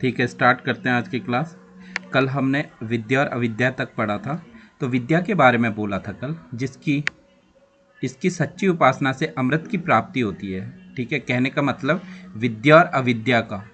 ठीक है, स्टार्ट करते हैं आज की क्लास। कल हमने विद्या और अविद्या तक पढ़ा था। तो विद्या के बारे में बोला था कल, इसकी सच्ची उपासना से अमृत की प्राप्ति होती है। ठीक है, कहने का मतलब विद्या और अविद्या का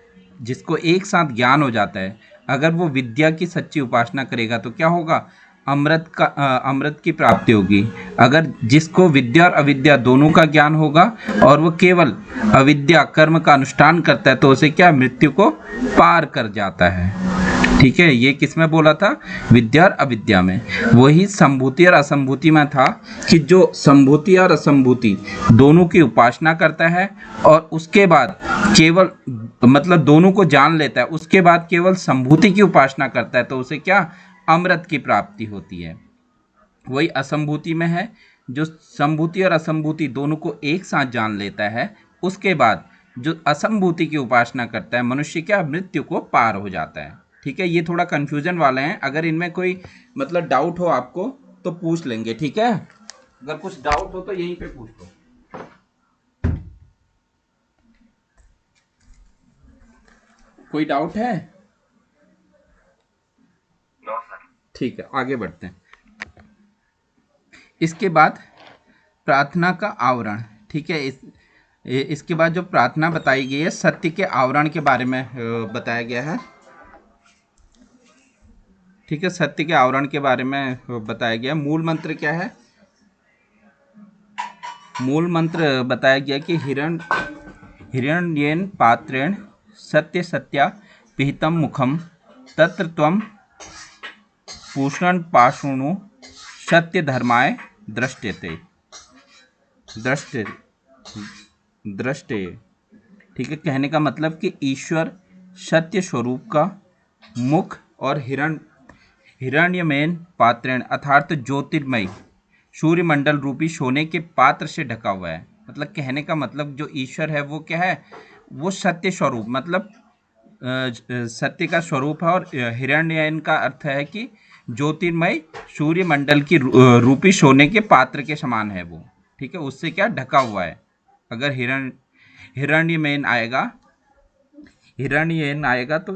जिसको एक साथ ज्ञान हो जाता है, अगर वो विद्या की सच्ची उपासना करेगा तो क्या होगा, अमृत की प्राप्ति होगी। अगर जिसको विद्या और अविद्या दोनों का ज्ञान होगा और वो केवल अविद्या कर्म का अनुष्ठान करता है तो उसे क्या, मृत्यु को पार कर जाता है। ठीक है, ये किस में बोला था, विद्या और अविद्या में। वही संभूति और असंभूति में था कि जो संभूति और असंभूति दोनों की उपासना करता है और उसके बाद केवल मतलब दोनों को जान लेता है, उसके बाद केवल संभूति की उपासना करता है तो उसे क्या, अमृत की प्राप्ति होती है। वही असंभूति में है, जो संभूति और असंभूति दोनों को एक साथ जान लेता है, उसके बाद जो असंभूति की उपासना करता है मनुष्य क्या, मृत्यु को पार हो जाता है। ठीक है, ये थोड़ा कंफ्यूजन वाले हैं, अगर इनमें कोई मतलब डाउट हो आपको तो पूछ लेंगे। ठीक है, अगर कुछ डाउट हो तो यहीं पे पूछ लो। कोई डाउट है? ठीक है, आगे बढ़ते हैं। इसके बाद प्रार्थना का आवरण। ठीक है, इसके बाद जो प्रार्थना बताई गई है, सत्य के आवरण के बारे में बताया गया है। ठीक है, सत्य के आवरण के बारे में बताया गया। मूल मंत्र क्या है? मूल मंत्र बताया गया कि हिरण्येन पात्रेण सत्य सत्या पिहितम मुखम तत्र त्वं पूषण पाषुणु सत्य धर्माय दृष्टते। ठीक है, कहने का मतलब कि ईश्वर सत्य स्वरूप का मुख और हिरण्यमेन पात्रेण अर्थात ज्योतिर्मय सूर्यमंडल रूपी सोने के पात्र से ढका हुआ है। मतलब कहने का मतलब जो ईश्वर है वो क्या है, वो सत्य स्वरूप मतलब सत्य का स्वरूप है। और हिरण्ययन का अर्थ है कि ज्योतिर्मय सूर्यमंडल की रूपी सोने के पात्र के समान है वो। ठीक है, उससे क्या, ढका हुआ है। अगर हिरण्ययन आएगा तो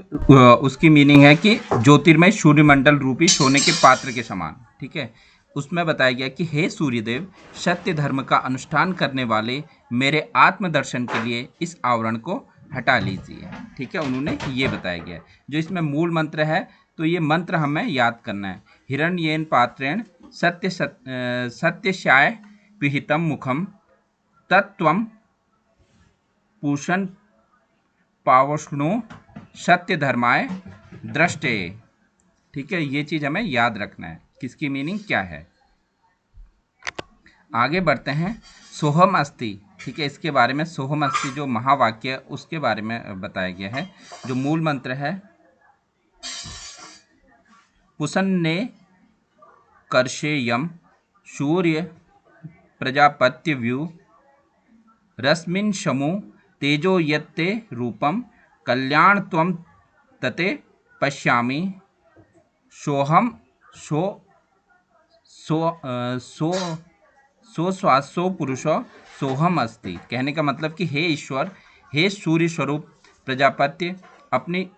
उसकी मीनिंग है कि ज्योतिर्मय सूर्यमंडल रूपी सोने के पात्र के समान। ठीक है, उसमें बताया गया कि हे सूर्यदेव, सत्य धर्म का अनुष्ठान करने वाले मेरे आत्मदर्शन के लिए इस आवरण को हटा लीजिए। ठीक है, उन्होंने ये बताया गया। जो इसमें मूल मंत्र है तो ये मंत्र हमें याद करना है। हिरण्येन पात्रेण सत्यस्याय पिहितम मुखम तत्त्वं पूषण पावष्णु सत्य धर्माय दृष्टे। ठीक है, ये चीज हमें याद रखना है, किसकी मीनिंग क्या है। आगे बढ़ते हैं। सोहम अस्ति। ठीक है, इसके बारे में सोहम अस्ति जो महावाक्य उसके बारे में बताया गया है। जो मूल मंत्र है, पुसन्ने कर्षेयम सूर्य प्रजापत्य व्यू रश्मिन शमु तेजो यत्ते रूपम कल्याण त्वं तते पश्यामि सोहम सो सो सो सो श्वासो पुरुषो सोहम अस्ति। कहने का मतलब कि हे ईश्वर, हे सूर्य स्वरूप प्रजापत्य, अपनी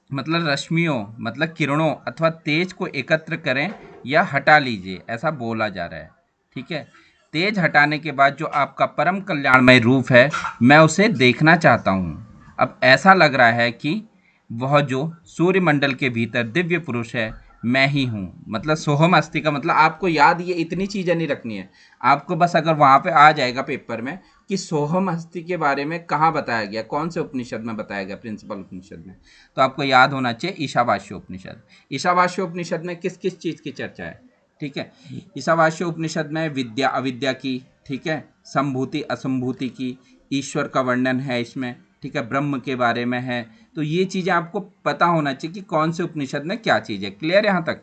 मतलब रश्मियों मतलब किरणों अथवा तेज को एकत्र करें या हटा लीजिए, ऐसा बोला जा रहा है। ठीक है, तेज हटाने के बाद जो आपका परम कल्याणमय रूप है, मैं उसे देखना चाहता हूँ। अब ऐसा लग रहा है कि वह जो सूर्यमंडल के भीतर दिव्य पुरुष है मैं ही हूँ। मतलब सोहम अस्थि का मतलब आपको याद ये इतनी चीज़ें नहीं रखनी है आपको, बस अगर वहाँ पे आ जाएगा पेपर में कि सोहम अस्थि के बारे में कहाँ बताया गया, कौन से उपनिषद में बताया गया, प्रिंसिपल उपनिषद में, तो आपको याद होना चाहिए ईशावास्य उपनिषद। ईशावास्य उपनिषद में किस किस चीज़ की चर्चा है। ठीक है, ईशावास्य उपनिषद में विद्या अविद्या की, ठीक है, संभूति असंभूति की, ईश्वर का वर्णन है इसमें। ठीक है, ब्रह्म के बारे में है। तो ये चीज़ें आपको पता होना चाहिए कि कौन से उपनिषद में क्या चीज़ है। क्लियर यहाँ तक?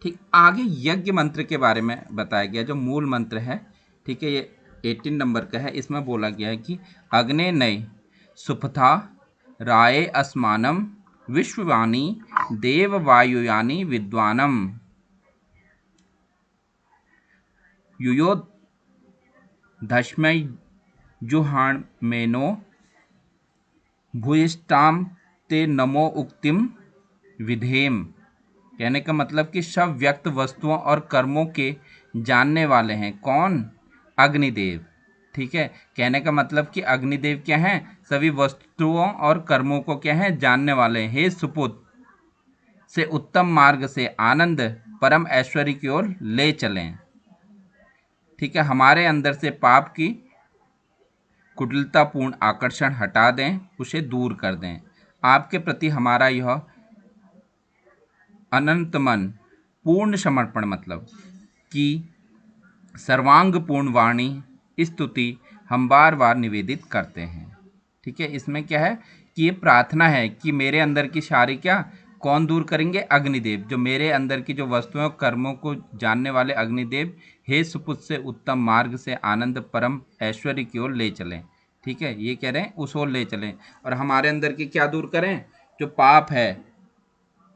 ठीक, आगे यज्ञ मंत्र के बारे में बताया गया जो मूल मंत्र है। ठीक है, ये 18 नंबर का है। इसमें बोला गया है कि अग्ने नय सुपथा राये अस्मानम विश्ववाणी देववायुयानी विद्वानम युयो धस्मै जुहाण मेनो भूयिष्ठाम ते नमो उक्तिम विधेम। कहने का मतलब कि सब व्यक्त वस्तुओं और कर्मों के जानने वाले हैं कौन? अग्निदेव। ठीक है, कहने का मतलब कि अग्निदेव क्या हैं? सभी वस्तुओं और कर्मों को क्या है? जानने वाले हैं। हे सुपुत्र, से उत्तम मार्ग से आनंद परम ऐश्वर्य की ओर ले चलें। ठीक है, हमारे अंदर से पाप की कुटिलतापूर्ण आकर्षण हटा दें, उसे दूर कर दें। आपके प्रति हमारा यह अनंत मन पूर्ण समर्पण मतलब कि सर्वांग पूर्ण वाणी स्तुति हम बार बार निवेदित करते हैं। ठीक है, इसमें क्या है कि ये प्रार्थना है कि मेरे अंदर की सारी क्या कौन दूर करेंगे? अग्निदेव। जो मेरे अंदर की जो वस्तुओं कर्मों को जानने वाले अग्निदेव, हे सुपुत्र, से उत्तम मार्ग से आनंद परम ऐश्वर्य की ओर ले चलें। ठीक है, ये कह रहे हैं उस ओर ले चलें और हमारे अंदर की क्या दूर करें? जो पाप है,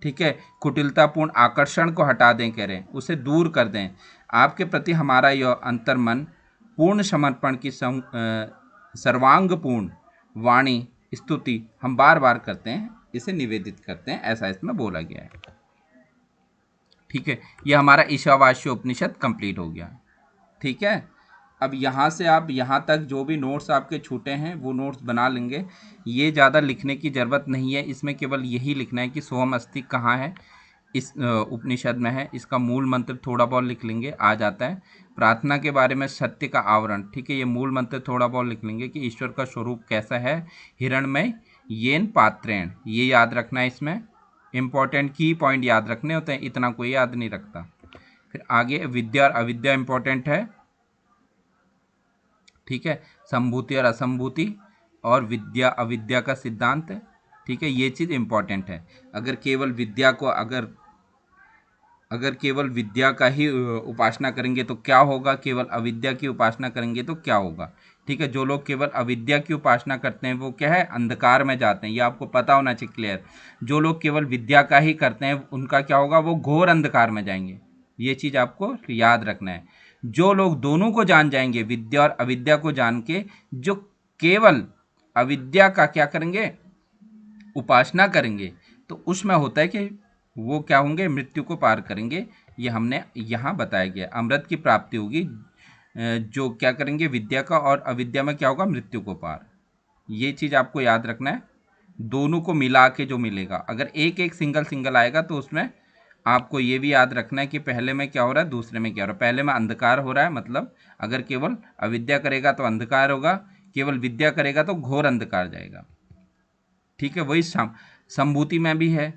ठीक है, कुटिलतापूर्ण आकर्षण को हटा दें, कह रहे हैं उसे दूर कर दें। आपके प्रति हमारा यह अंतर्मन पूर्ण समर्पण की सर्वांगपूर्ण वाणी स्तुति हम बार बार करते हैं, इसे निवेदित करते हैं, ऐसा इसमें बोला गया है। ठीक है, यह हमारा ईशावास्य उपनिषद कंप्लीट हो गया। ठीक है, अब यहाँ से आप यहाँ तक जो भी नोट्स आपके छूटे हैं वो नोट्स बना लेंगे। ये ज़्यादा लिखने की ज़रूरत नहीं है, इसमें केवल यही लिखना है कि सोहम अस्ति कहाँ है, इस उपनिषद में है। इसका मूल मंत्र थोड़ा बहुत लिख लेंगे, आ जाता है। प्रार्थना के बारे में सत्य का आवरण, ठीक है, ये मूल मंत्र थोड़ा बहुत लिख लेंगे कि ईश्वर का स्वरूप कैसा है, हिरणमय येन पात्रेण, ये याद रखना है। इसमें इम्पोर्टेंट की पॉइंट याद रखने होते हैं, इतना कोई याद नहीं रखता। फिर आगे विद्या और अविद्या इम्पोर्टेंट है। ठीक है, संभूति और असंभूति और विद्या अविद्या का सिद्धांत। ठीक है, ये चीज़ इम्पोर्टेंट है। अगर केवल विद्या को अगर केवल विद्या का ही उपासना करेंगे तो क्या होगा, केवल अविद्या की उपासना करेंगे तो क्या होगा। ठीक है, जो लोग केवल अविद्या की उपासना करते हैं वो क्या है? अंधकार में जाते हैं, ये आपको पता होना चाहिए क्लियर। जो लोग केवल विद्या का ही करते हैं उनका क्या होगा? वो घोर अंधकार में जाएंगे। ये चीज़ आपको याद रखना है। जो लोग दोनों को जान जाएंगे, विद्या और अविद्या को जान के, जो केवल अविद्या का क्या करेंगे? उपासना करेंगे, तो उसमें होता है कि वो क्या होंगे? मृत्यु को पार करेंगे। ये हमने यहाँ बताया गया, अमृत की प्राप्ति होगी। जो क्या करेंगे? विद्या का, और अविद्या में क्या होगा? मृत्यु को पार। ये चीज़ आपको याद रखना है। दोनों को मिला के जो मिलेगा, अगर एक एक सिंगल सिंगल आएगा तो उसमें आपको ये भी याद रखना है कि पहले में क्या हो रहा है, दूसरे में क्या हो रहा है। पहले में अंधकार हो रहा है, मतलब अगर केवल अविद्या करेगा तो अंधकार होगा, केवल विद्या करेगा तो घोर अंधकार जाएगा। ठीक है, वही संभूति में भी है।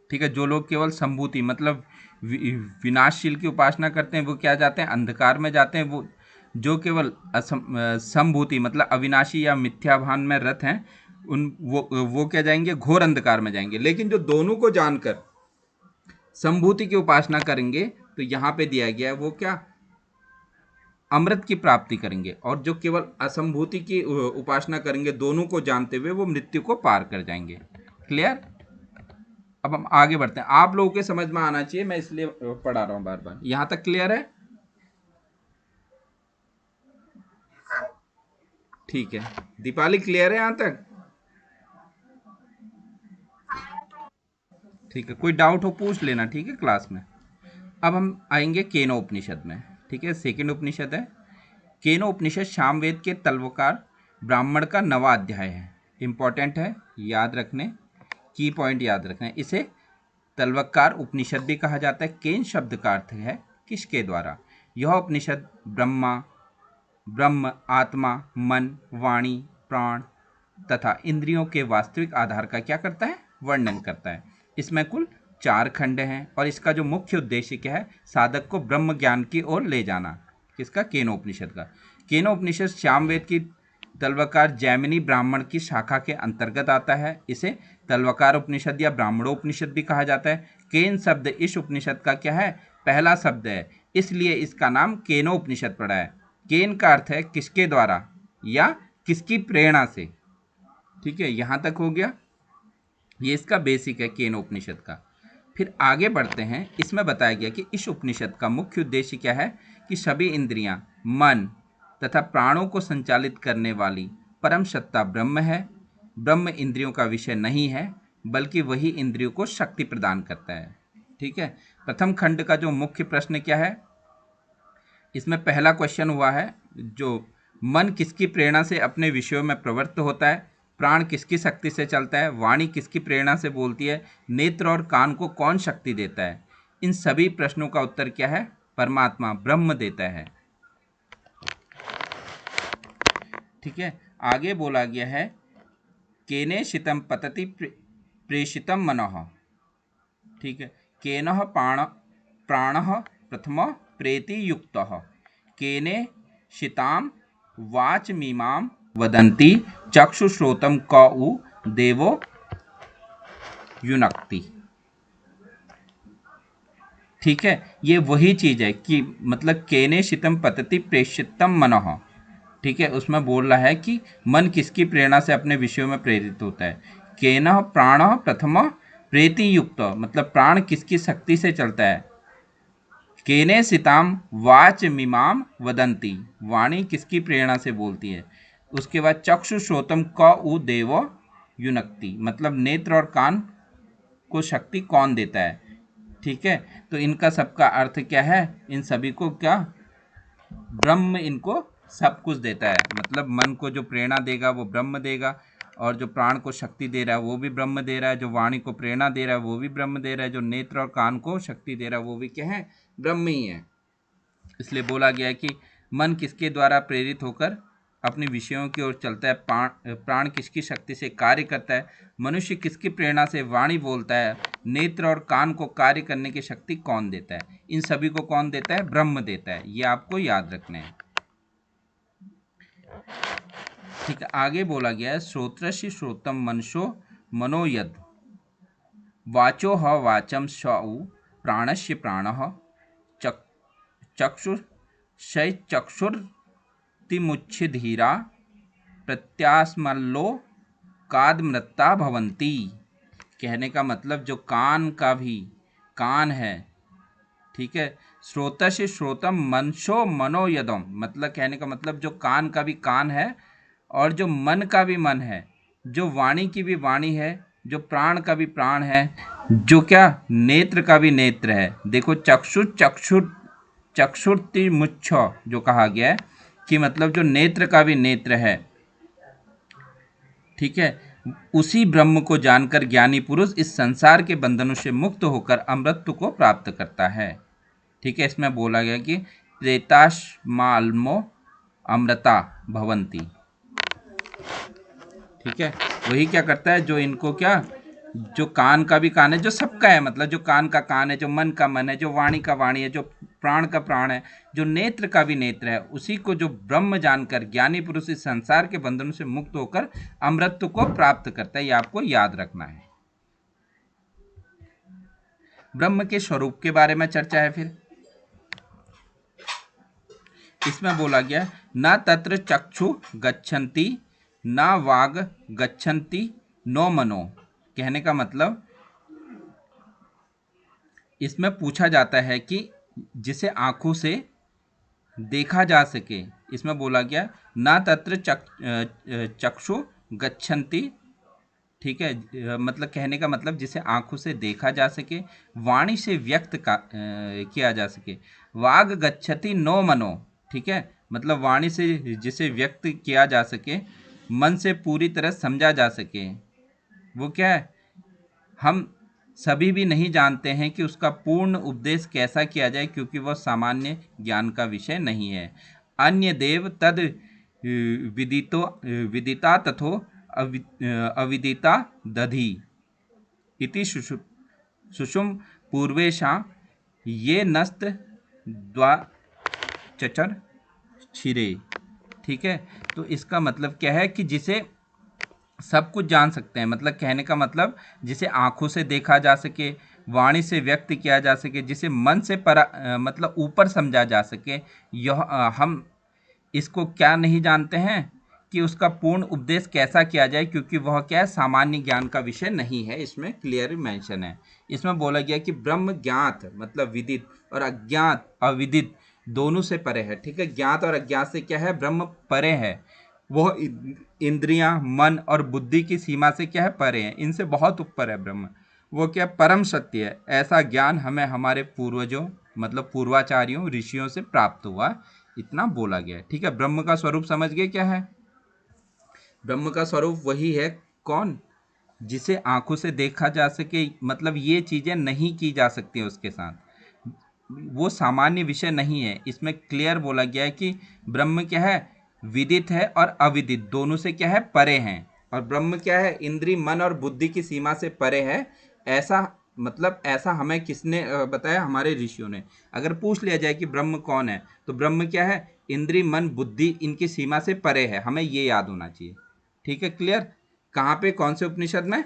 ठीक है, जो लोग केवल संभूति मतलब विनाशशील की उपासना करते हैं वो क्या जाते हैं? अंधकार में जाते हैं। वो जो केवल संभूति मतलब अविनाशी या मिथ्या भान में रत हैं, वो क्या जाएंगे? घोर अंधकार में जाएंगे। लेकिन जो दोनों को जानकर संभूति की उपासना करेंगे तो यहाँ पे दिया गया है वो क्या? अमृत की प्राप्ति करेंगे। और जो केवल असंभूति की उपासना करेंगे, दोनों को जानते हुए, वो मृत्यु को पार कर जाएंगे। क्लियर? अब हम आगे बढ़ते हैं। आप लोगों के समझ में आना चाहिए, मैं इसलिए पढ़ा रहा हूं बार बार। यहां तक क्लियर है? ठीक है, दीपाली क्लियर है यहां तक? ठीक है, कोई डाउट हो पूछ लेना, ठीक है, क्लास में। अब हम आएंगे केनो उपनिषद में। ठीक है, सेकेंड उपनिषद है केनो उपनिषद। सामवेद के तलवकार ब्राह्मण का 9वां अध्याय है। इंपॉर्टेंट है, याद रखने, की पॉइंट याद रखना है। इसे तलवकार उपनिषद भी कहा जाता है। केन शब्द का अर्थ है किसके द्वारा। यह उपनिषद ब्रह्म, आत्मा, मन, वाणी, प्राण तथा इंद्रियों के वास्तविक आधार का क्या करता है? वर्णन करता है। इसमें कुल 4 खंड हैं और इसका जो मुख्य उद्देश्य क्या है? साधक को ब्रह्म ज्ञान की ओर ले जाना। किसका? केनोपनिषद का। केनोपनिषद सामवेद की तलवकार जैमिनी ब्राह्मण की शाखा के अंतर्गत आता है। इसे तलवकार उपनिषद या ब्राह्मणोपनिषद भी कहा जाता है। केन शब्द इस उपनिषद का क्या है? पहला शब्द है, इसलिए इसका नाम केनोपनिषद पड़ा है। केन का अर्थ है किसके द्वारा या किसकी प्रेरणा से। ठीक है, यहाँ तक हो गया। ये इसका बेसिक है केनोपनिषद का। फिर आगे बढ़ते हैं। इसमें बताया गया कि इस उपनिषद का मुख्य उद्देश्य क्या है कि सभी इंद्रियां, मन तथा प्राणों को संचालित करने वाली परम सत्ता ब्रह्म है। ब्रह्म इंद्रियों का विषय नहीं है, बल्कि वही इंद्रियों को शक्ति प्रदान करता है। ठीक है, प्रथम खंड का जो मुख्य प्रश्न क्या है, इसमें पहला क्वेश्चन हुआ है जो मन किसकी प्रेरणा से अपने विषयों में प्रवृत्त होता है, प्राण किसकी शक्ति से चलता है, वाणी किसकी प्रेरणा से बोलती है, नेत्र और कान को कौन शक्ति देता है। इन सभी प्रश्नों का उत्तर क्या है, परमात्मा ब्रह्म देता है। ठीक है, आगे बोला गया है केने शितम पतति प्रेषितम मनः। ठीक है, केनः प्राणः प्रथम प्रेति युक्तः, केने शिताम वाचमीमां वदन्ति चक्षुश्रोतम क उ देवो युनक्ति। ठीक है, ये वही चीज है कि मतलब केने शितम पतति प्रेषितम मनः। ठीक है, उसमें बोल रहा है कि मन किसकी प्रेरणा से अपने विषयों में प्रेरित होता है। केनः प्राणः प्रथम प्रेति युक्त, मतलब प्राण किसकी शक्ति से चलता है। केने सिताम वाच मीमाम वदंती, वाणी किसकी प्रेरणा से बोलती है। उसके बाद चक्षु श्रोतम क उ देवो युनक्ति, मतलब नेत्र और कान को शक्ति कौन देता है। ठीक है, तो इनका सबका अर्थ क्या है, इन सभी को क्या ब्रह्म इनको सब कुछ देता है। मतलब मन को जो प्रेरणा देगा वो ब्रह्म देगा, और जो प्राण को शक्ति दे रहा है वो भी ब्रह्म दे रहा है, जो वाणी को प्रेरणा दे रहा है वो भी ब्रह्म दे रहा है, जो नेत्र और कान को शक्ति दे रहा है वो भी क्या है, ब्रह्म ही है। इसलिए बोला गया है कि मन किसके द्वारा प्रेरित होकर अपने विषयों की ओर चलता है, प्राण किसकी शक्ति से कार्य करता है, मनुष्य किसकी प्रेरणा से वाणी बोलता है, नेत्र और कान को कार्य करने की शक्ति कौन देता है। इन सभी को कौन देता है, ब्रह्म देता है। ये आपको याद रखना है। ठीक है, आगे बोला गया है श्रोत्रस्य श्रोतम मनसो मनोयद वाचो ह वाचम स उ प्राणस्य प्राणः चक्षुषै चक्षुर्तिमुच्छिधीरा प्रत्यास्मल्लो कादमृता भवन्ति। कहने का मतलब जो कान का भी कान है, ठीक है, श्रोतस्य श्रोतम मनसो मनोयदम, मतलब कहने का मतलब जो कान का भी कान है और जो मन का भी मन है, जो वाणी की भी वाणी है, जो प्राण का भी प्राण है, जो क्या नेत्र का भी नेत्र है। देखो चक्षुर्तिमुच्छ जो कहा गया है कि मतलब जो नेत्र का भी नेत्र है, ठीक है, उसी ब्रह्म को जानकर ज्ञानी पुरुष इस संसार के बंधनों से मुक्त होकर अमृत को प्राप्त करता है। ठीक है, इसमें बोला गया कि प्रेताश्माल्मो अमृता भवंती। ठीक है, वही क्या करता है, जो इनको क्या, जो कान का भी कान है, जो सबका है, मतलब जो कान का कान है, जो मन का मन है, जो वाणी का वाणी है, जो प्राण का प्राण है, जो नेत्र का भी नेत्र है, उसी को जो ब्रह्म जानकर ज्ञानी पुरुष इस संसार के बंधनों से मुक्त होकर अमृत को प्राप्त करता है। ये आपको याद रखना है। ब्रह्म के स्वरूप के बारे में चर्चा है। फिर इसमें बोला गया न तत्र चक्षु गच्छन्ति न वाग गच्छन्ति नो मनो। कहने का मतलब इसमें पूछा जाता है कि जिसे आंखों से देखा जा सके, इसमें बोला गया न तत्र चक्षु गच्छन्ति। ठीक है, मतलब कहने का मतलब जिसे आंखों से देखा जा सके, वाणी से व्यक्त किया जा सके, वाग गच्छति नो मनो। ठीक है, मतलब वाणी से जिसे व्यक्त किया जा सके, मन से पूरी तरह समझा जा सके, वो क्या है, हम सभी भी नहीं जानते हैं कि उसका पूर्ण उपदेश कैसा किया जाए, क्योंकि वह सामान्य ज्ञान का विषय नहीं है। अन्य देव तद विदिता तथो अविदिता दधि इति सुषुम पूर्वेशा ये नस्त द्वाचर छिरे। ठीक है, तो इसका मतलब क्या है कि जिसे सब कुछ जान सकते हैं, मतलब कहने का मतलब जिसे आंखों से देखा जा सके, वाणी से व्यक्त किया जा सके, जिसे मन से मतलब ऊपर समझा जा सके, यह हम इसको क्या नहीं जानते हैं कि उसका पूर्ण उपदेश कैसा किया जाए, क्योंकि वह क्या है, सामान्य ज्ञान का विषय नहीं है। इसमें क्लियर मेंशन है। इसमें बोला गया कि ब्रह्म ज्ञात मतलब विदित और अज्ञात अविदित दोनों से परे है। ठीक है, ज्ञात और अज्ञात से क्या है, ब्रह्म परे है। वह इंद्रियां, मन और बुद्धि की सीमा से क्या है, परे हैं, इनसे बहुत ऊपर है ब्रह्म। वो क्या परम सत्य है। ऐसा ज्ञान हमें हमारे पूर्वजों मतलब पूर्वाचार्यों ऋषियों से प्राप्त हुआ, इतना बोला गया है। ठीक है, ब्रह्म का स्वरूप समझ गए क्या है? ब्रह्म का स्वरूप वही है, कौन? जिसे आंखों से देखा जा सके, मतलब ये चीजें नहीं की जा सकती उसके साथ, वो सामान्य विषय नहीं है। इसमें क्लियर बोला गया है कि ब्रह्म क्या है, विदित है और अविदित दोनों से क्या है, परे हैं। और ब्रह्म क्या है, इंद्रिय, मन और बुद्धि की सीमा से परे है। ऐसा मतलब ऐसा हमें किसने बताया? हमारे ऋषियों ने। अगर पूछ लिया जाए कि ब्रह्म कौन है, तो ब्रह्म क्या है, इंद्रिय, मन, बुद्धि इनकी सीमा से परे है, हमें ये याद होना चाहिए। ठीक है, क्लियर? कहाँ पे, कौन से उपनिषद में,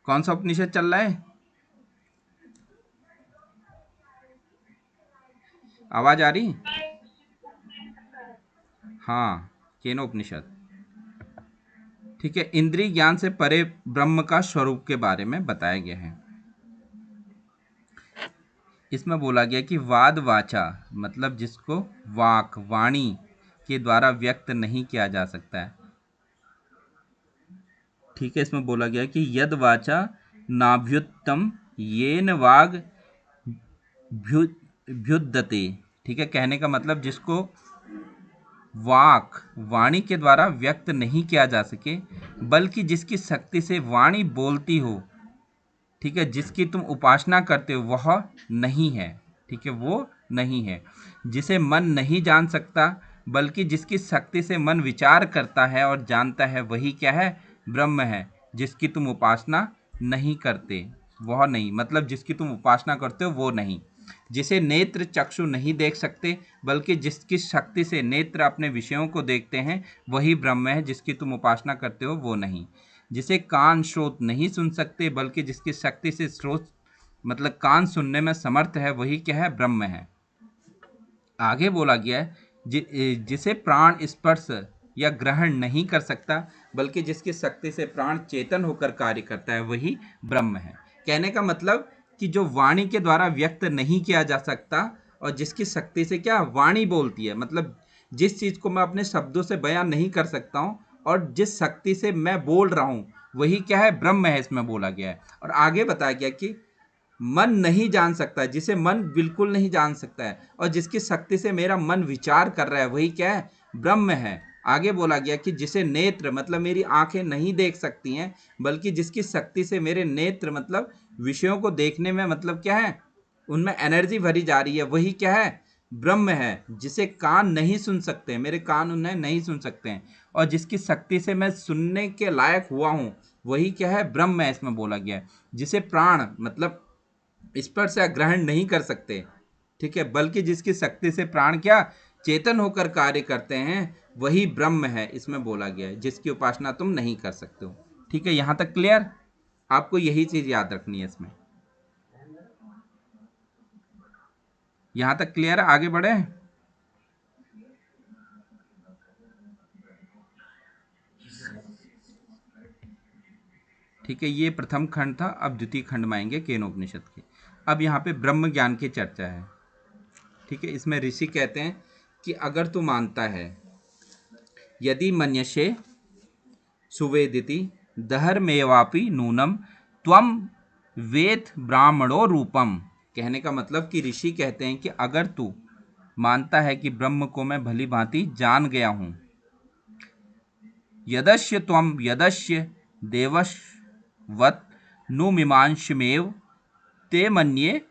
कौन सा उपनिषद चल रहा है? आवाज आ रही? हाँ, केनोपनिषद। ठीक है, इंद्रिय ज्ञान से परे ब्रह्म का स्वरूप के बारे में बताया गया है। इसमें बोला गया कि वाद वाचा, मतलब जिसको वाक, वाणी के द्वारा व्यक्त नहीं किया जा सकता है। ठीक है, इसमें बोला गया कि यद वाचा नाभ्युत्तम येन वाग भ्युद्यते। ठीक है, कहने का मतलब जिसको वाक, वाणी के द्वारा व्यक्त नहीं किया जा सके, बल्कि जिसकी शक्ति से वाणी बोलती हो, ठीक है, जिसकी तुम उपासना करते हो, वह नहीं है। ठीक है, वो नहीं है। जिसे मन नहीं जान सकता, बल्कि जिसकी शक्ति से मन विचार करता है और जानता है, वही क्या है, ब्रह्म है। जिसकी तुम उपासना नहीं करते, वह नहीं, मतलब जिसकी तुम उपासना करते हो वो नहीं। जिसे नेत्र चक्षु नहीं देख सकते, बल्कि जिसकी शक्ति से नेत्र अपने विषयों को देखते हैं, वही ब्रह्म है। जिसकी तुम उपासना करते हो वो नहीं। जिसे कान श्रोत नहीं सुन सकते, बल्कि जिसकी शक्ति से श्रोत मतलब कान सुनने में समर्थ है, वही क्या है, ब्रह्म है। आगे बोला गया है जिसे प्राण स्पर्श या ग्रहण नहीं कर सकता, बल्कि जिसकी शक्ति से प्राण चेतन होकर कार्य करता है, वही ब्रह्म है। कहने का मतलब कि जो वाणी के द्वारा व्यक्त नहीं किया जा सकता और जिसकी शक्ति से क्या वाणी बोलती है, मतलब जिस चीज को मैं अपने शब्दों से बयान नहीं कर सकता हूँ और जिस शक्ति से मैं बोल रहा हूँ, वही क्या है, ब्रह्म है, इसमें बोला गया है। और आगे बताया गया कि मन नहीं जान सकता, जिसे मन बिल्कुल नहीं जान सकता है, और जिसकी शक्ति से मेरा मन विचार कर रहा है, वही क्या है, ब्रह्म है। आगे बोला गया कि जिसे नेत्र मतलब मेरी आंखें नहीं देख सकती हैं, बल्कि जिसकी शक्ति से मेरे नेत्र मतलब विषयों को देखने में मतलब क्या है, उनमें एनर्जी भरी जा रही है, वही क्या है, ब्रह्म है। जिसे कान नहीं सुन सकते, मेरे कान उन्हें नहीं सुन सकते हैं, और जिसकी शक्ति से मैं सुनने के लायक हुआ हूँ, वही क्या है, ब्रह्म है, इसमें बोला गया है। जिसे प्राण मतलब स्पर्श या ग्रहण नहीं कर सकते, ठीक है, बल्कि जिसकी शक्ति से प्राण क्या चेतन होकर कार्य करते हैं, वही ब्रह्म है, इसमें बोला गया है। जिसकी उपासना तुम नहीं कर सकते हो। ठीक है, यहां तक क्लियर? आपको यही चीज याद रखनी है इसमें। यहां तक क्लियर है? आगे बढ़े। ठीक है, ये प्रथम खंड था। अब द्वितीय खंड में आएंगे केनोपनिषद के। अब यहाँ पे ब्रह्म ज्ञान की चर्चा है। ठीक है, इसमें ऋषि कहते हैं कि अगर तू मानता है, यदि मन्यसे सुवेदिति दहरमेवापि नूनम त्वम वेद ब्राह्मणो रूपम। कहने का मतलब कि ऋषि कहते हैं कि अगर तू मानता है कि ब्रह्म को मैं भली भांति जान गया हूं, यदस्य त्वम यदस्य देववत् नु मीमांसमेव ते मन्ये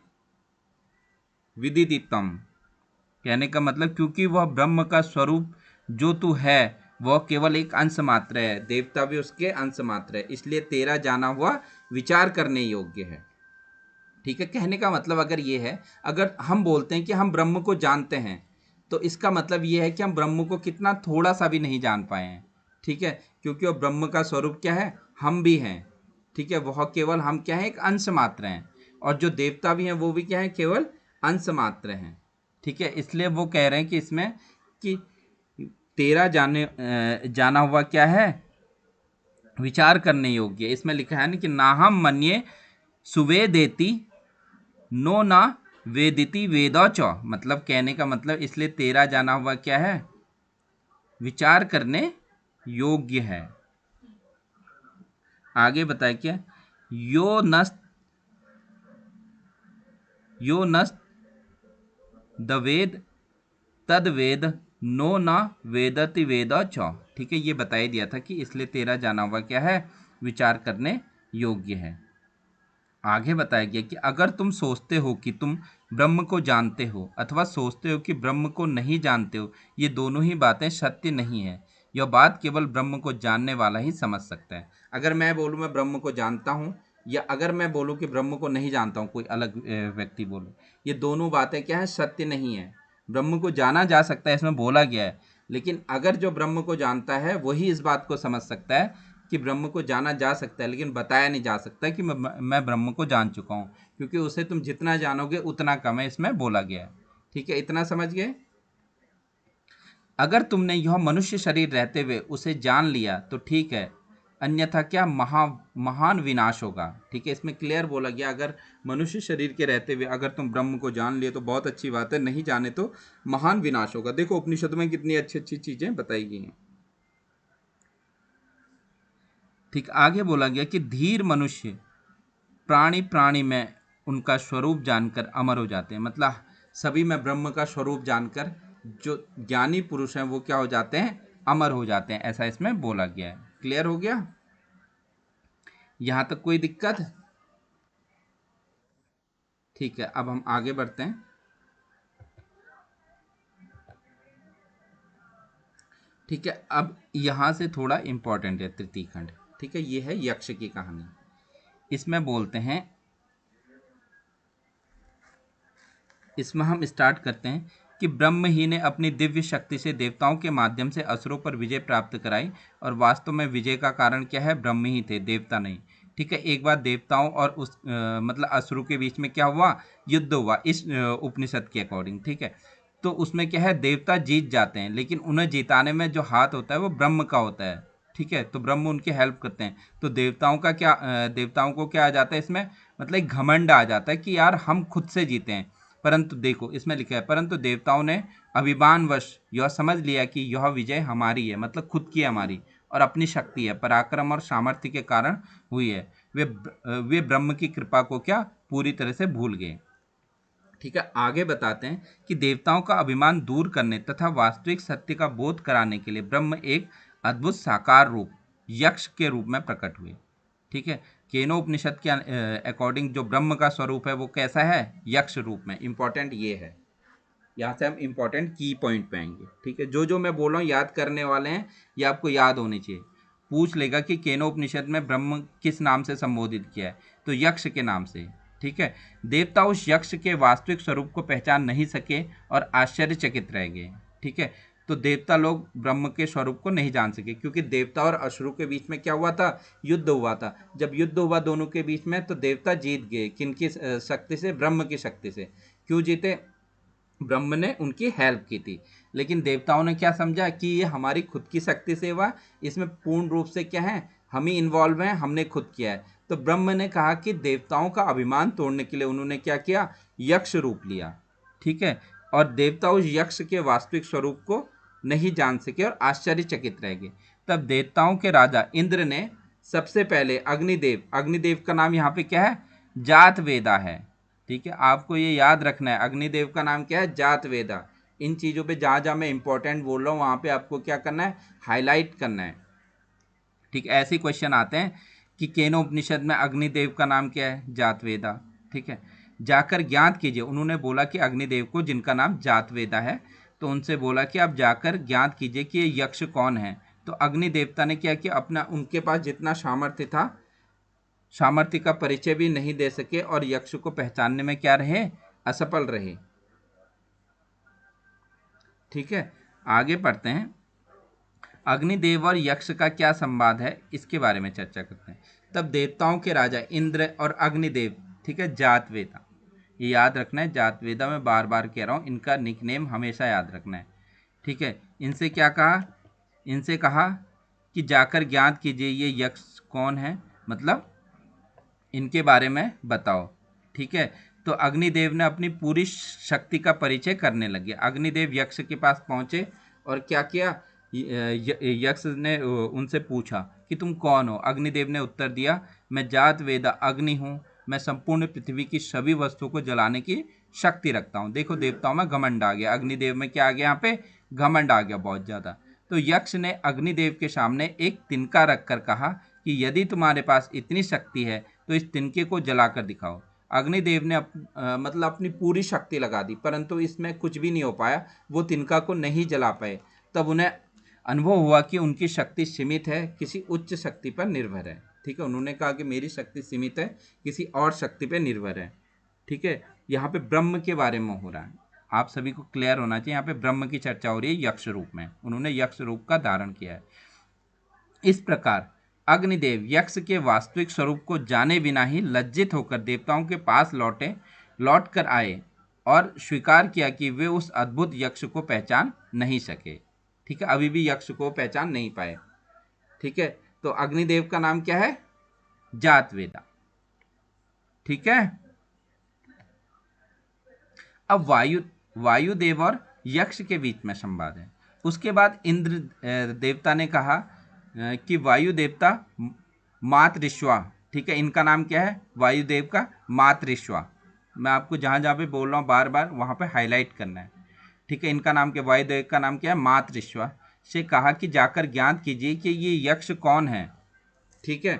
विदितम। कहने का मतलब क्योंकि वह ब्रह्म का स्वरूप जो तू है, वह केवल एक अंश मात्र है, देवता भी उसके अंश मात्र है, इसलिए तेरा जाना हुआ विचार करने योग्य है। ठीक है, कहने का मतलब अगर ये है, अगर हम बोलते हैं कि हम ब्रह्म को जानते हैं, तो इसका मतलब ये है कि हम ब्रह्म को कितना थोड़ा सा भी नहीं जान पाए हैं। ठीक है, क्योंकि वह ब्रह्म का स्वरूप क्या है, हम भी हैं। ठीक है, वह केवल हम क्या है, एक अंश मात्र हैं, और जो देवता भी हैं वो भी क्या है, केवल अंश मात्र हैं। ठीक है, इसलिए वो कह रहे हैं कि इसमें कि तेरा जाना हुआ क्या है, विचार करने योग्य। इसमें लिखा है ना कि नाहम मन्ये सुवेदेति नो ना वेदिति वेद च। मतलब कहने का मतलब इसलिए तेरा जाना हुआ क्या है, विचार करने योग्य है। आगे बताए क्या, यो नस्त द वेद तद वेद नो न वेदति वेद च। ठीक है, ये बताई दिया था कि इसलिए तेरा जाना हुआ क्या है, विचार करने योग्य है। आगे बताया गया कि अगर तुम सोचते हो कि तुम ब्रह्म को जानते हो अथवा सोचते हो कि ब्रह्म को नहीं जानते हो, ये दोनों ही बातें सत्य नहीं है। यह बात केवल ब्रह्म को जानने वाला ही समझ सकता है। अगर मैं बोलूँ मैं ब्रह्म को जानता हूँ, या अगर मैं बोलूँ कि ब्रह्म को नहीं जानता हूँ, कोई अलग व्यक्ति बोले, ये दोनों बातें क्या है, सत्य नहीं है। ब्रह्म को जाना जा सकता है, इसमें बोला गया है, लेकिन अगर जो ब्रह्म को जानता है वही इस बात को समझ सकता है कि ब्रह्म को जाना जा सकता है, लेकिन बताया नहीं जा सकता कि मैं ब्रह्म को जान चुका हूँ, क्योंकि उसे तुम जितना जानोगे उतना कम है, इसमें बोला गया है। ठीक है, इतना समझ गए। अगर तुमने यह मनुष्य शरीर रहते हुए उसे जान लिया तो ठीक है, अन्यथा क्या महान विनाश होगा। ठीक है, इसमें क्लियर बोला गया, अगर मनुष्य शरीर के रहते हुए अगर तुम ब्रह्म को जान लिए तो बहुत अच्छी बात है, नहीं जाने तो महान विनाश होगा। देखो उपनिषद में कितनी अच्छी अच्छी चीजें बताई गई हैं। ठीक, आगे बोला गया कि धीर मनुष्य प्राणी प्राणी में उनका स्वरूप जानकर अमर हो जाते हैं। मतलब सभी में ब्रह्म का स्वरूप जानकर जो ज्ञानी पुरुष हैं वो क्या हो जाते हैं, अमर हो जाते हैं, ऐसा इसमें बोला गया है। क्लियर हो गया, यहां तक कोई दिक्कत। ठीक है, अब हम आगे बढ़ते हैं। ठीक है, अब यहां से थोड़ा इंपॉर्टेंट है तृतीय खंड। ठीक है, ये है यक्ष की कहानी। इसमें बोलते हैं, इसमें हम स्टार्ट करते हैं कि ब्रह्म ही ने अपनी दिव्य शक्ति से देवताओं के माध्यम से असुरों पर विजय प्राप्त कराई, और वास्तव में विजय का कारण क्या है, ब्रह्म ही थे, देवता नहीं। ठीक है, एक बार देवताओं और उस मतलब असुरों के बीच में क्या हुआ, युद्ध हुआ इस उपनिषद के अकॉर्डिंग। ठीक है, तो उसमें क्या है, देवता जीत जाते हैं, लेकिन उन्हें जिताने में जो हाथ होता है वो ब्रह्म का होता है। ठीक है, तो ब्रह्म उनकी हेल्प करते हैं। तो देवताओं का क्या, देवताओं को क्या आ जाता है इसमें, मतलब एक घमंड आ जाता है कि यार हम खुद से जीते हैं। परंतु देखो इसमें लिखा है, परंतु देवताओं ने अभिमानवश यह समझ लिया कि यह विजय हमारी है, मतलब खुद की हमारी, और अपनी शक्ति है, पराक्रम और सामर्थ्य के कारण हुई है। वे ब्रह्म की कृपा को क्या पूरी तरह से भूल गए। ठीक है, आगे बताते हैं कि देवताओं का अभिमान दूर करने तथा वास्तविक सत्य का बोध कराने के लिए ब्रह्म एक अद्भुत साकार रूप यक्ष के रूप में प्रकट हुए। ठीक है, केनोपनिषद के अकॉर्डिंग जो ब्रह्म का स्वरूप है वो कैसा है, यक्ष रूप में। इंपॉर्टेंट ये है, यहाँ से हम इंपॉर्टेंट की पॉइंट पे आएंगे। ठीक है, जो जो मैं बोल रहा हूँ याद करने वाले हैं, ये आपको याद होनी चाहिए। पूछ लेगा कि केनोपनिषद में ब्रह्म किस नाम से संबोधित किया है, तो यक्ष के नाम से। ठीक है, देवता उस यक्ष के वास्तविक स्वरूप को पहचान नहीं सके और आश्चर्यचकित रह गए। ठीक है, तो देवता लोग ब्रह्म के स्वरूप को नहीं जान सके, क्योंकि देवता और असुरों के बीच में क्या हुआ था, युद्ध हुआ था। जब युद्ध हुआ दोनों के बीच में, तो देवता जीत गए, किनकी शक्ति से, ब्रह्म की शक्ति से। क्यों जीते, ब्रह्म ने उनकी हेल्प की थी। लेकिन देवताओं ने क्या समझा कि ये हमारी खुद की शक्ति से हुआ, इसमें पूर्ण रूप से क्या है, हम ही इन्वॉल्व हैं, हमने खुद किया है। तो ब्रह्म ने कहा कि देवताओं का अभिमान तोड़ने के लिए उन्होंने क्या किया, यक्ष रूप लिया। ठीक है, और देवता उस यक्ष के वास्तविक स्वरूप को नहीं जान सके और आश्चर्यचकित रह गए। तब देवताओं के राजा इंद्र ने सबसे पहले अग्निदेव, अग्निदेव का नाम यहाँ पे क्या है, जात वेदा है। ठीक है, आपको ये याद रखना है, अग्निदेव का नाम क्या है, जात वेदा। इन चीज़ों पे जहाँ जहाँ मैं इंपॉर्टेंट बोल रहा हूँ वहाँ पे आपको क्या करना है, हाईलाइट करना है। ठीक, ऐसे क्वेश्चन आते हैं कि केनोपनिषद में अग्निदेव का नाम क्या है, जातवेदा। ठीक है, जाकर ज्ञात कीजिए। उन्होंने बोला कि अग्निदेव को, जिनका नाम जातवेदा है, तो उनसे बोला कि आप जाकर ज्ञात कीजिए कि ये यक्ष कौन है। तो अग्नि देवता ने क्या किया, अपना, उनके पास जितना सामर्थ्य था, सामर्थ्य का परिचय भी नहीं दे सके और यक्ष को पहचानने में क्या रहे, असफल रहे। ठीक है, आगे पढ़ते हैं। अग्निदेव और यक्ष का क्या संवाद है, इसके बारे में चर्चा करते हैं। तब देवताओं के राजा इंद्र और अग्निदेव, ठीक है, जातवेदा, ये याद रखना है, जातवेदा में बार बार कह रहा हूँ, इनका निकनेम हमेशा याद रखना है। ठीक है, इनसे क्या कहा, इनसे कहा कि जाकर ज्ञात कीजिए ये यक्ष कौन है, मतलब इनके बारे में बताओ। ठीक है, तो अग्निदेव ने अपनी पूरी शक्ति का परिचय करने लगे। अग्निदेव यक्ष के पास पहुंचे और क्या किया, यक्ष ने उनसे पूछा कि तुम कौन हो। अग्निदेव ने उत्तर दिया, मैं जात वेदा अग्नि हूँ, मैं संपूर्ण पृथ्वी की सभी वस्तुओं को जलाने की शक्ति रखता हूँ। देखो देवताओं में घमंड आ गया, अग्निदेव में क्या आ गया, यहाँ पे घमंड आ गया बहुत ज्यादा। तो यक्ष ने अग्निदेव के सामने एक तिनका रखकर कहा कि यदि तुम्हारे पास इतनी शक्ति है तो इस तिनके को जलाकर दिखाओ। अग्निदेव ने मतलब अपनी पूरी शक्ति लगा दी, परंतु इसमें कुछ भी नहीं हो पाया, वो तिनका को नहीं जला पाए। तब उन्हें अनुभव हुआ कि उनकी शक्ति सीमित है, किसी उच्च शक्ति पर निर्भर है। ठीक है, उन्होंने कहा कि मेरी शक्ति सीमित है, किसी और शक्ति पर निर्भर है। ठीक है, यहाँ पे ब्रह्म के बारे में हो रहा है, आप सभी को क्लियर होना चाहिए। यहाँ पे ब्रह्म की चर्चा हो रही है यक्ष रूप में, उन्होंने यक्ष रूप का धारण किया है। इस प्रकार अग्निदेव यक्ष के वास्तविक स्वरूप को जाने बिना ही लज्जित होकर देवताओं के पास लौट कर आए और स्वीकार किया कि वे उस अद्भुत यक्ष को पहचान नहीं सके। ठीक है, अभी भी यक्ष को पहचान नहीं पाए। ठीक है, तो अग्निदेव का नाम क्या है, जातवेदा। ठीक है, अब वायुदेव और यक्ष के बीच में संवाद है। उसके बाद इंद्र देवता ने कहा कि वायु देवता मातृश्वा। ठीक है, इनका नाम क्या है, वायुदेव का मातृश्वा। मैं आपको जहाँ जहाँ पे बोल रहा हूँ बार बार वहाँ पे हाईलाइट करना है। ठीक है, इनका नाम क्या, वायुदेव का नाम क्या है, मातृश्वा। से कहा कि जाकर ज्ञात कीजिए कि ये यक्ष कौन है। ठीक है,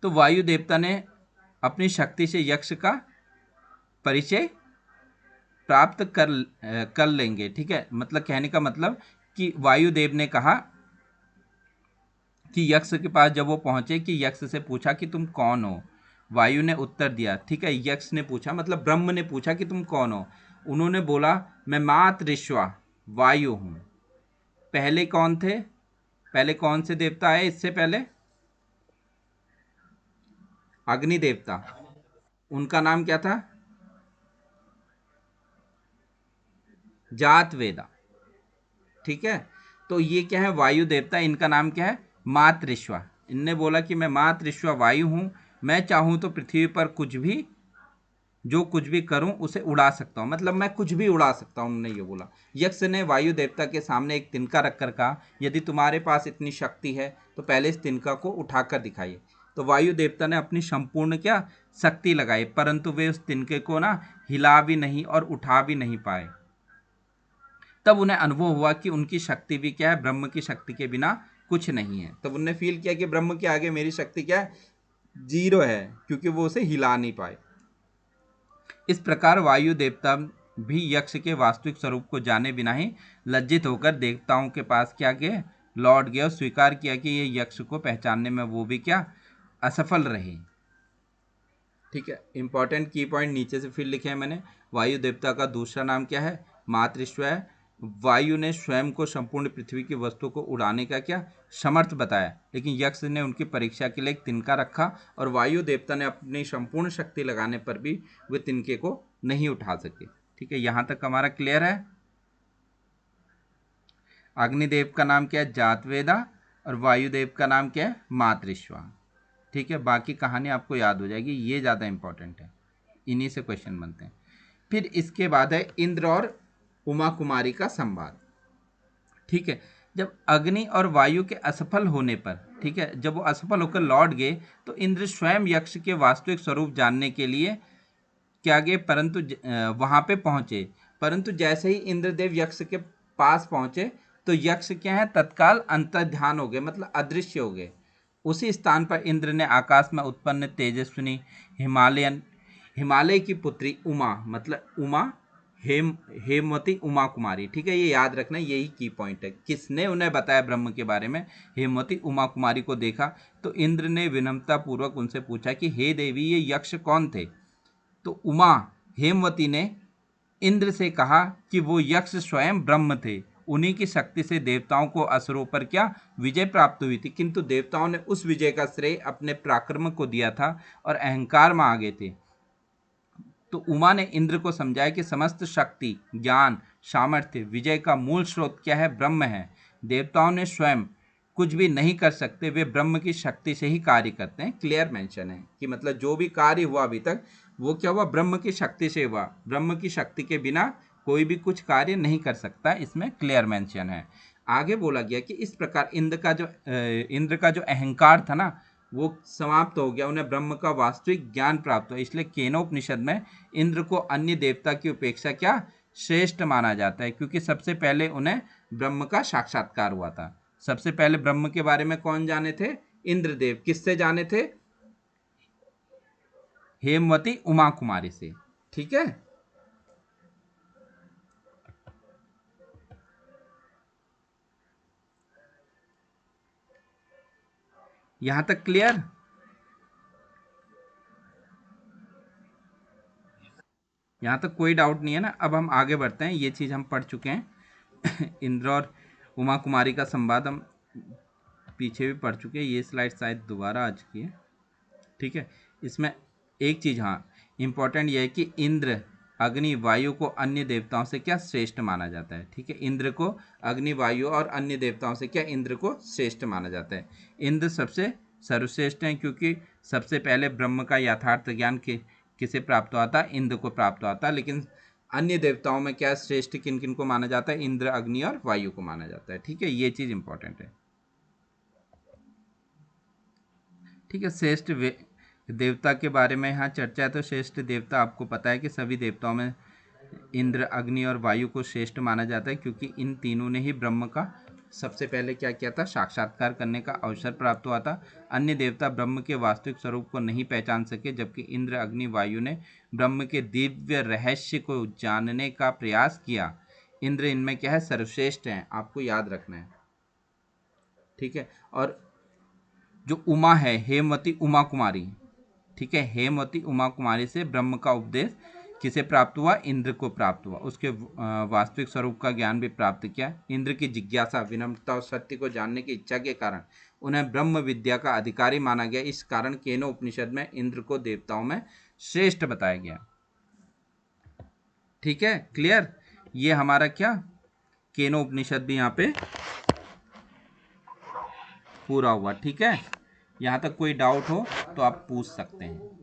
तो वायु देवता ने अपनी शक्ति से यक्ष का परिचय प्राप्त कर लेंगे। ठीक है, मतलब कहने का मतलब कि वायुदेव ने कहा कि यक्ष के पास जब वो पहुंचे कि यक्ष से पूछा कि तुम कौन हो। वायु ने उत्तर दिया। ठीक है, यक्ष ने पूछा मतलब ब्रह्म ने पूछा कि तुम कौन हो। उन्होंने बोला मैं मातृश्वा वायु हूं। पहले कौन थे, पहले कौन से देवता आए इससे पहले, अग्नि देवता, उनका नाम क्या था, जातवेदा। ठीक है, तो ये क्या है, वायु देवता, इनका नाम क्या है, मातृश्वा। इनने बोला कि मैं मातृश्वा वायु हूं, मैं चाहूं तो पृथ्वी पर कुछ भी, जो कुछ भी करूं उसे उड़ा सकता हूं, मतलब मैं कुछ भी उड़ा सकता हूं, उन्होंने ये बोला। यक्ष ने वायु देवता के सामने एक तिनका रखकर कहा यदि तुम्हारे पास इतनी शक्ति है तो पहले इस तिनका को उठाकर दिखाइए। तो वायु देवता ने अपनी संपूर्ण क्या शक्ति लगाई, परंतु वे उस तिनके को ना हिला भी नहीं और उठा भी नहीं पाए। तब उन्हें अनुभव हुआ कि उनकी शक्ति भी क्या है, ब्रह्म की शक्ति के बिना कुछ नहीं है। तब उन्हें फील किया कि ब्रह्म के आगे मेरी शक्ति क्या है, जीरो है, क्योंकि वो उसे हिला नहीं पाए। इस प्रकार वायु देवता भी यक्ष के वास्तविक स्वरूप को जाने बिना ही लज्जित होकर देवताओं के पास क्या गए, लौट गए और स्वीकार किया कि ये यक्ष को पहचानने में वो भी क्या असफल रहे। ठीक है, इंपॉर्टेंट की पॉइंट नीचे से फिर लिखे हैं मैंने। वायु देवता का दूसरा नाम क्या है, मातृश्व है। वायु ने स्वयं को संपूर्ण पृथ्वी की वस्तु को उड़ाने का क्या समर्थ बताया, लेकिन यक्ष ने उनकी परीक्षा के लिए एक तिनका रखा और वायु देवता ने अपनी संपूर्ण शक्ति लगाने पर भी वे तिनके को नहीं उठा सके। ठीक है, यहां तक हमारा क्लियर है। अग्निदेव का नाम क्या है, जातवेदा, और वायुदेव का नाम क्या है, मातृश्वा। ठीक है, बाकी कहानी आपको याद हो जाएगी, ये ज़्यादा इंपॉर्टेंट है, इन्हीं से क्वेश्चन बनते हैं। फिर इसके बाद है इंद्र और उमा कुमारी का संवाद। ठीक है, जब अग्नि और वायु के असफल होने पर, ठीक है, जब वो असफल होकर लौट गए तो इंद्र स्वयं यक्ष के वास्तविक स्वरूप जानने के लिए क्या गए, परंतु वहां पे पहुंचे। परंतु जैसे ही इंद्रदेव यक्ष के पास पहुंचे तो यक्ष क्या है, तत्काल अंतर्ध्यान हो गए, मतलब अदृश्य हो गए। उसी स्थान पर इंद्र ने आकाश में उत्पन्न तेजस्विनी हिमालय की पुत्री उमा, मतलब उमा हेमवती उमा कुमारी। ठीक है, ये याद रखना, यही की पॉइंट है। किसने उन्हें बताया ब्रह्म के बारे में, हेमवती उमा कुमारी को देखा तो इंद्र ने विनम्रता पूर्वक उनसे पूछा कि हे देवी ये यक्ष कौन थे। तो उमा हेमवती ने इंद्र से कहा कि वो यक्ष स्वयं ब्रह्म थे, उन्हीं की शक्ति से देवताओं को असुरों पर क्या विजय प्राप्त हुई थी, किंतु देवताओं ने उस विजय का श्रेय अपने पराक्रम को दिया था और अहंकार में आ गए थे। तो उमा ने इंद्र को समझाया कि समस्त शक्ति, ज्ञान, सामर्थ्य, विजय का मूल स्रोत क्या है, ब्रह्म है। देवताओं ने स्वयं कुछ भी नहीं कर सकते, वे ब्रह्म की शक्ति से ही कार्य करते हैं। क्लियर मेंशन है कि मतलब जो भी कार्य हुआ अभी तक वो क्या हुआ, ब्रह्म की शक्ति से हुआ। ब्रह्म की शक्ति के बिना कोई भी कुछ कार्य नहीं कर सकता, इसमें क्लियर मेंशन है। आगे बोला गया कि इस प्रकार इंद्र का जो अहंकार था ना वो समाप्त हो गया, उन्हें ब्रह्म का वास्तविक ज्ञान प्राप्त हुआ। इसलिए केनोपनिषद में इंद्र को अन्य देवता की अपेक्षा क्या श्रेष्ठ माना जाता है, क्योंकि सबसे पहले उन्हें ब्रह्म का साक्षात्कार हुआ था। सबसे पहले ब्रह्म के बारे में कौन जाने थे? इंद्रदेव। किससे जाने थे? हेमवती उमा कुमारी से। ठीक है, यहां तक क्लियर? यहां तक कोई डाउट नहीं है ना? अब हम आगे बढ़ते हैं, ये चीज हम पढ़ चुके हैं इंद्र और उमा कुमारी का संवाद हम पीछे भी पढ़ चुके हैं, ये स्लाइड शायद दोबारा आ चुकी है। ठीक है, इसमें एक चीज हाँ इंपॉर्टेंट यह है कि इंद्र अग्नि वायु को अन्य देवताओं से क्या श्रेष्ठ माना जाता है। ठीक है, इंद्र को अग्नि वायु और अन्य देवताओं से क्या इंद्र को श्रेष्ठ माना जाता है। इंद्र सबसे सर्वश्रेष्ठ हैं, क्योंकि सबसे पहले ब्रह्म का यथार्थ ज्ञान किसे प्राप्त हुआ था? इंद्र को प्राप्त हुआ था। लेकिन अन्य देवताओं में क्या श्रेष्ठ किन किन को माना जाता है? इंद्र, अग्नि और वायु को माना जाता है। ठीक है, ये चीज इंपॉर्टेंट है। ठीक है, श्रेष्ठ देवता के बारे में यहाँ चर्चा है। तो श्रेष्ठ देवता आपको पता है कि सभी देवताओं में इंद्र, अग्नि और वायु को श्रेष्ठ माना जाता है, क्योंकि इन तीनों ने ही ब्रह्म का सबसे पहले क्या किया था? साक्षात्कार करने का अवसर प्राप्त हुआ था। अन्य देवता ब्रह्म के वास्तविक स्वरूप को नहीं पहचान सके, जबकि इंद्र, अग्नि, वायु ने ब्रह्म के दिव्य रहस्य को जानने का प्रयास किया। इंद्र इनमें क्या है? सर्वश्रेष्ठ हैं, आपको याद रखना है। ठीक है, और जो उमा है, हेमवती उमा कुमारी, ठीक है, हेमवती उमा कुमारी से ब्रह्म का उपदेश किसे प्राप्त हुआ? इंद्र को प्राप्त हुआ। उसके वास्तविक स्वरूप का ज्ञान भी प्राप्त किया। इंद्र की जिज्ञासा, विनम्रता और सत्य को जानने की इच्छा के कारण उन्हें ब्रह्म विद्या का अधिकारी माना गया। इस कारण केनो उपनिषद में इंद्र को देवताओं में श्रेष्ठ बताया गया। ठीक है, क्लियर? ये हमारा क्या केनो उपनिषद भी यहाँ पे पूरा हुआ। ठीक है, यहाँ तक कोई डाउट हो तो आप पूछ सकते हैं।